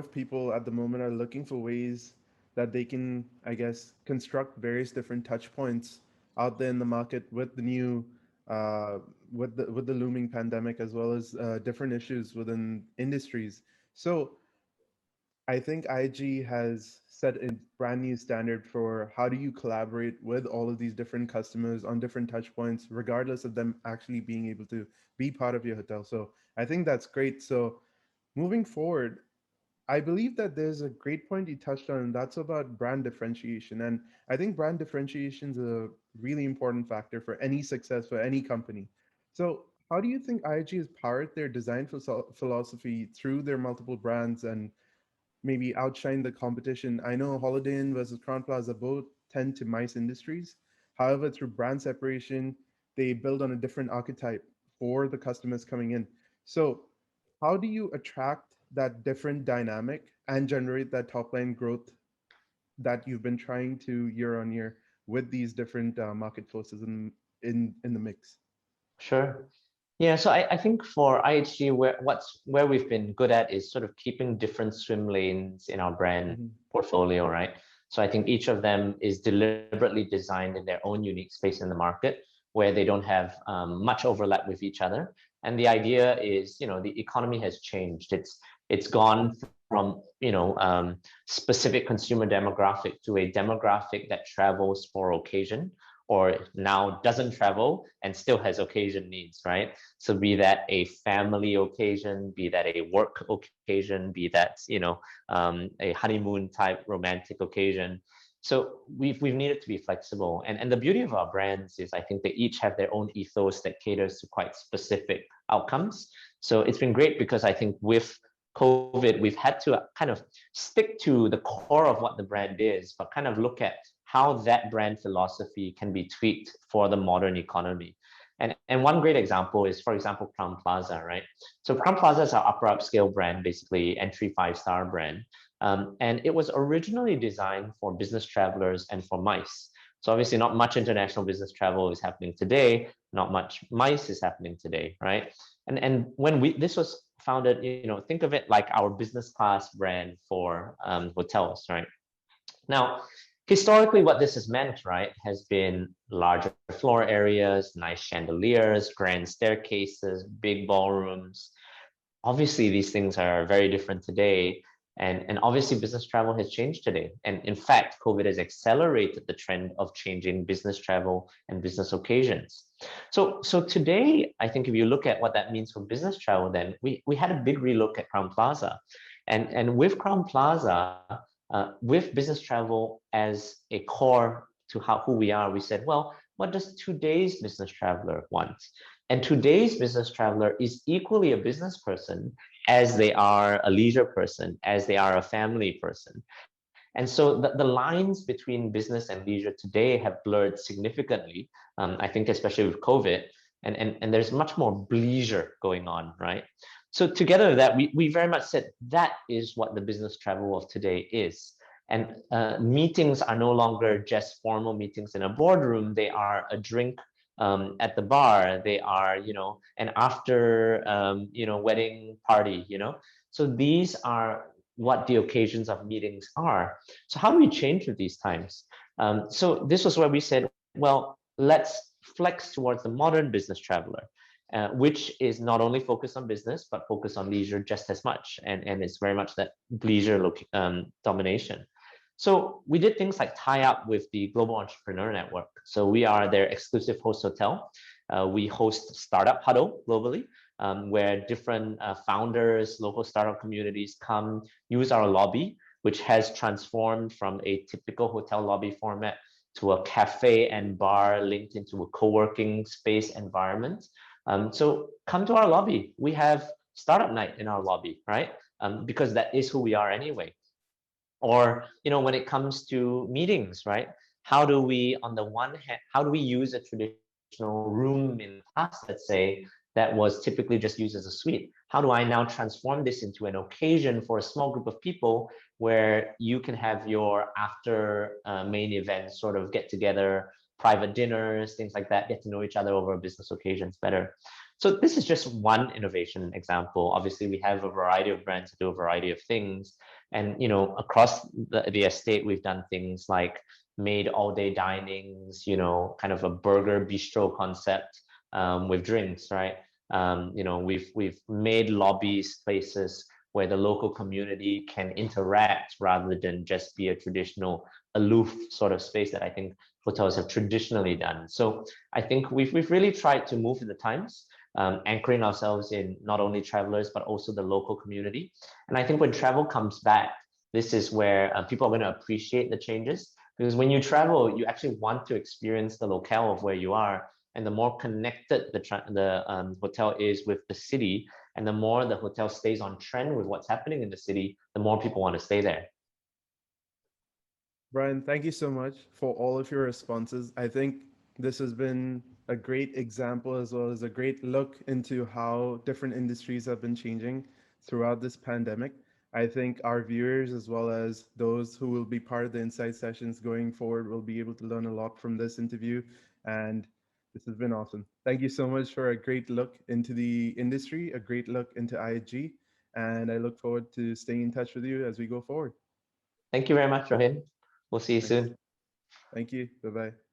of people at the moment are looking for ways that they can, I guess, construct various different touch points out there in the market with the new, uh, with the looming pandemic, as well as different issues within industries. So I think IG has set a brand new standard for how do you collaborate with all of these different customers on different touch points, regardless of them actually being able to be part of your hotel. So I think that's great. So moving forward, I believe that there's a great point you touched on, and that's about brand differentiation. And I think brand differentiation is a really important factor for any success for any company. So, how do you think IG has powered their design philosophy through their multiple brands and maybe outshine the competition? I know Holiday Inn versus Crown Plaza both tend to mice industries. However, through brand separation, they build on a different archetype for the customers coming in. So, how do you attract that different dynamic and generate that top line growth that you've been trying to year on year with these different market forces in the mix? Sure. Yeah, so I think for IHG, where we've been good at is sort of keeping different swim lanes in our brand Hmm. portfolio, right? So I think each of them is deliberately designed in their own unique space in the market where they don't have much overlap with each other. And the idea is, the economy has changed. It's gone from specific consumer demographic to a demographic that travels for occasion, or now doesn't travel and still has occasion needs, right? So be that a family occasion, be that a work occasion, be that, a honeymoon type romantic occasion. So we've needed to be flexible. And the beauty of our brands is I think they each have their own ethos that caters to quite specific outcomes. So it's been great because I think with COVID, we've had to kind of stick to the core of what the brand is, but kind of look at how that brand philosophy can be tweaked for the modern economy. And one great example is, for example, Crown Plaza, right? So Crown Plaza is our upper upscale brand, basically entry 5-star brand. And it was originally designed for business travelers and for MICE. So obviously not much international business travel is happening today, not much MICE is happening today, right? And when this was founded, think of it like our business class brand for hotels, right? Now, historically, what this has meant, right, has been larger floor areas, nice chandeliers, grand staircases, big ballrooms. Obviously, these things are very different today. And obviously, business travel has changed today. And in fact, COVID has accelerated the trend of changing business travel and business occasions. So today, I think if you look at what that means for business travel, then we had a big relook at Crown Plaza. And with Crown Plaza, with business travel as a core to who we are, we said, well, what does today's business traveler want? And today's business traveler is equally a business person as they are a leisure person, as they are a family person. And so the lines between business and leisure today have blurred significantly, I think, especially with COVID. And there's much more leisure going on, right? So together with that, we very much said that is what the business travel of today is. And meetings are no longer just formal meetings in a boardroom. They are a drink at the bar. They are, an after, wedding party, So these are what the occasions of meetings are. So how do we change with these times? So this was where we said, well, let's flex towards the modern business traveler, which is not only focused on business, but focused on leisure just as much. And it's very much that leisure domination. So we did things like tie up with the Global Entrepreneur Network. So we are their exclusive host hotel. We host Startup Huddle globally, where different founders, local startup communities come use our lobby, which has transformed from a typical hotel lobby format to a cafe and bar linked into a co-working space environment. So come to our lobby. We have startup night in our lobby, right? Because that is who we are anyway. Or, when it comes to meetings, right? How do we, on the one hand, how do we use a traditional room in the past, let's say, that was typically just used as a suite? How do I now transform this into an occasion for a small group of people where you can have your after main event sort of get together, private dinners, things like that, get to know each other over business occasions better. So this is just one innovation example. Obviously, we have a variety of brands that do a variety of things. And, you know, across the estate, we've done things like made all-day dinings, you know, kind of a burger bistro concept with drinks, right? You know, we've made lobbies, places where the local community can interact rather than just be a traditional aloof sort of space that I think hotels have traditionally done. So I think we've really tried to move with the times, anchoring ourselves in not only travelers, but also the local community. And I think when travel comes back, this is where people are going to appreciate the changes, because when you travel, you actually want to experience the locale of where you are. And the more connected the hotel is with the city, and the more the hotel stays on trend with what's happening in the city, the more people want to stay there. Bryan, thank you so much for all of your responses. I think this has been a great example as well as a great look into how different industries have been changing throughout this pandemic. I think our viewers, as well as those who will be part of the insight sessions going forward, will be able to learn a lot from this interview. And this has been awesome. Thank you so much for a great look into the industry, a great look into IHG. And I look forward to staying in touch with you as we go forward. Thank you very much, Rohin. We'll see you Thanks. soon. Thank you. Bye bye.